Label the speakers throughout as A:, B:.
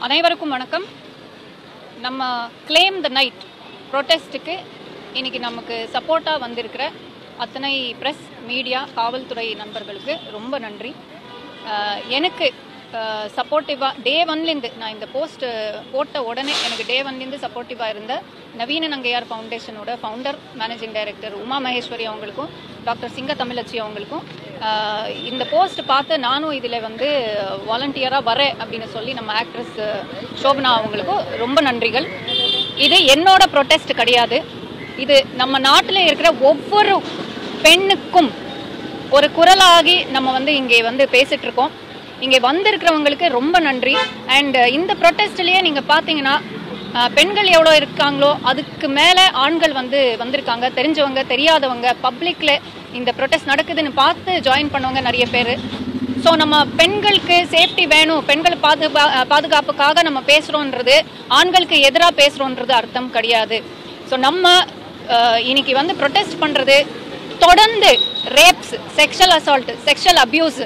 A: அனைவருக்கும் வணக்கம். நம்ம கிளைம் த நைட் ப்ரொட்டஸ்ட்டுக்கு இன்றைக்கி நமக்கு சப்போர்ட்டாக வந்திருக்கிற அத்தனை ப்ரெஸ் மீடியா காவல்துறை நண்பர்களுக்கு ரொம்ப நன்றி. எனக்கு சப்போர்ட்டிவாக டே ஒன்லேருந்து நான் இந்த போஸ்ட் போட்ட உடனே எனக்கு டே ஒன்லேருந்து சப்போர்ட்டிவாக இருந்த நவீன நங்கையார் ஃபவுண்டேஷனோட founder managing director Uma Maheswari அவங்களுக்கும் டாக்டர் சிங்க தமிழச்சி அவங்களுக்கும் இந்த போஸ்ட் பார்த்து நானும் இதில் வாலண்டியராக வரேன் அப்படின்னு சொல்லி நம்ம ஆக்ட்ரஸ் சோபனா அவங்களுக்கும் ரொம்ப நன்றிகள். இது என்னோட ப்ரொட்டஸ்ட் கிடையாது, இது நம்ம நாட்டில் இருக்கிற ஒவ்வொரு பெண்ணுக்கும் ஒரு குரலாகி நம்ம இங்கே பேசிட்டு இருக்கோம். இங்கே வந்திருக்கிறவங்களுக்கு ரொம்ப நன்றி. அண்ட் இந்த ப்ரொட்டஸ்ட்லேயே நீங்கள் பார்த்தீங்கன்னா பெண்கள் எவ்வளோ இருக்காங்களோ அதுக்கு மேலே ஆண்கள் வந்திருக்காங்க. தெரிஞ்சவங்க தெரியாதவங்க பப்ளிக்கில் இந்த ப்ரொட்டஸ்ட் நடக்குதுன்னு பார்த்து ஜாயின் பண்ணவங்க நிறைய பேர். ஸோ நம்ம பெண்களுக்கு சேஃப்டி வேணும், பெண்கள் பாதுகாப்புக்காக நம்ம பேசுகிறோன்றது ஆண்களுக்கு எதிராக பேசுகிறோன்றது அர்த்தம் கிடையாது. ஸோ நம்ம இன்னைக்கு ப்ரொட்டஸ்ட் பண்ணுறது தொடர்ந்து rapes, sexual assault, sexual abuse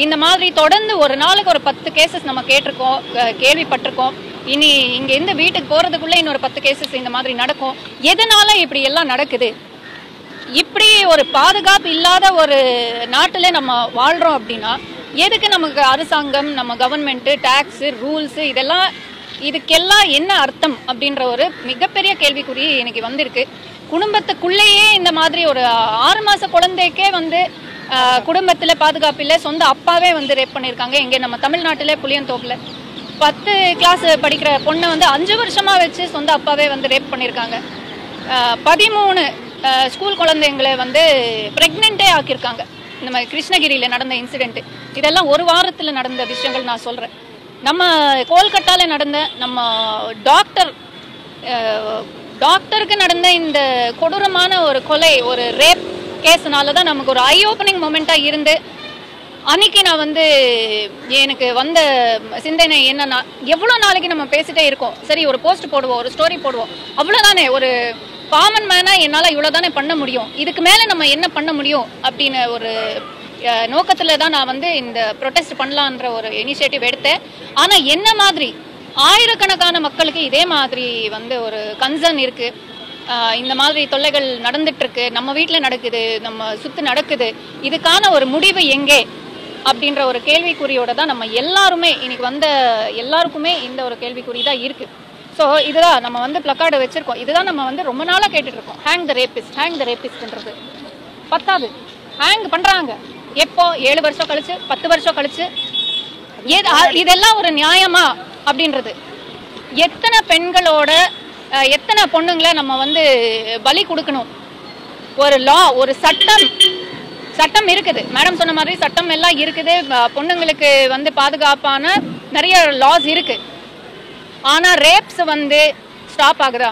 A: இந்த மாதிரி தொடர்ந்து ஒரு நாளுக்கு ஒரு 10 கேசஸ் நம்ம கேட்டிருக்கோம், கேள்விப்பட்டிருக்கோம். இனி இங்கேருந்து வீட்டுக்கு போகிறதுக்குள்ளே இன்னொரு 10 கேசஸ் இந்த மாதிரி நடக்கும். எதனால இப்படி எல்லாம் நடக்குது? இப்படி ஒரு பாதுகாப்பு இல்லாத ஒரு நாட்டில் நம்ம வாழ்கிறோம் அப்படின்னா எதுக்கு நமக்கு அரசாங்கம், நம்ம கவர்மெண்ட்டு, டேக்ஸு, ரூல்ஸு இதுக்கெல்லாம் என்ன அர்த்தம் அப்படின்ற ஒரு மிகப்பெரிய கேள்விக்குறி எனக்கு வந்திருக்கு. குடும்பத்துக்குள்ளேயே இந்த மாதிரி ஒரு 6 மாத குழந்தைக்கே குடும்பத்தில் பாதுகாப்பு இல்லை, சொந்த அப்பாவே ரேப் பண்ணியிருக்காங்க. இங்கே நம்ம தமிழ்நாட்டில் புளியந்தோப்பில் 10 கிளாஸ் படிக்கிற பொண்ணை 5 வருஷமாக வச்சு சொந்த அப்பாவே ரேப் பண்ணியிருக்காங்க. 13 ஸ்கூல் குழந்தைங்களை ப்ரெக்னென்ட்டே ஆக்கியிருக்காங்க. நம்ம கிருஷ்ணகிரியில் நடந்த இன்சிடெண்ட்டு இதெல்லாம் ஒரு வாரத்தில் நடந்த விஷயங்கள் நான் சொல்கிறேன். நம்ம கோல்கட்டாவில் நடந்த நம்ம டாக்டருக்கு நடந்த இந்த கொடூரமான ஒரு கொலை, ஒரு ரேப் கேஸ்னால தான் நமக்கு ஒரு ஐ ஓப்பனிங் மொமெண்ட்டாக இருந்து அன்றைக்கி நான் எனக்கு வந்த சிந்தனை என்னன்னா, எவ்வளோ நாளைக்கு நம்ம பேசிட்டே இருக்கோம், சரி ஒரு போஸ்ட் போடுவோம், ஒரு ஸ்டோரி போடுவோம், அவ்வளோதானே, ஒரு காமன் மேனாக என்னால் இவ்வளோ தானே பண்ண முடியும், இதுக்கு மேலே நம்ம என்ன பண்ண முடியும் அப்படின்னு ஒரு நோக்கத்தில் தான் நான் இந்த ப்ரொட்டஸ்ட் பண்ணலான்ற ஒரு இனிஷியேட்டிவ் எடுத்தேன். ஆனால் என்ன மாதிரி ஆயிரக்கணக்கான மக்களுக்கு இதே மாதிரி ஒரு கன்சர்ன் இருக்குது. இந்த மாதிரி தொல்லைகள் நடந்துட்டுருக்கு, நம்ம வீட்டில் நடக்குது, நம்ம சுற்றி நடக்குது, இதுக்கான ஒரு முடிவு எங்கே அப்படின்ற ஒரு கேள்விக்குறியோட தான் நம்ம எல்லாருமே இன்னைக்கு எல்லாருக்குமே இந்த ஒரு கேள்விக்குறி தான் இருக்குது. ஸோ இதுதான் நம்ம பிளக்கார்டு வச்சுருக்கோம். இதுதான் நம்ம ரொம்ப நாளாக கேட்டுட்ருக்கோம், ஹேங் த ரேபிஸ்ட், ஹேங் த ரேபிஸ்ட்ன்றது. பத்தாது, ஹேங் பண்ணுறாங்க எப்போ? 7 வருஷம் கழிச்சு, 10 வருஷம் கழிச்சு. இதெல்லாம் ஒரு நியாயமா அப்படின்றது? எத்தனை பெண்களோட எத்தனை பொண்ணுங்களை நம்ம பலி கொடுக்கணும்? ஒரு லா, ஒரு சட்டம் இருக்குது, மேடம் சொன்ன மாதிரி சட்டம் எல்லாம் இருக்குது, பொண்ணுங்களுக்கு பாதுகாப்பான நிறைய லாஸ் இருக்கு. ஆனால் ரேப்ஸ் ஸ்டாப் ஆகுதா?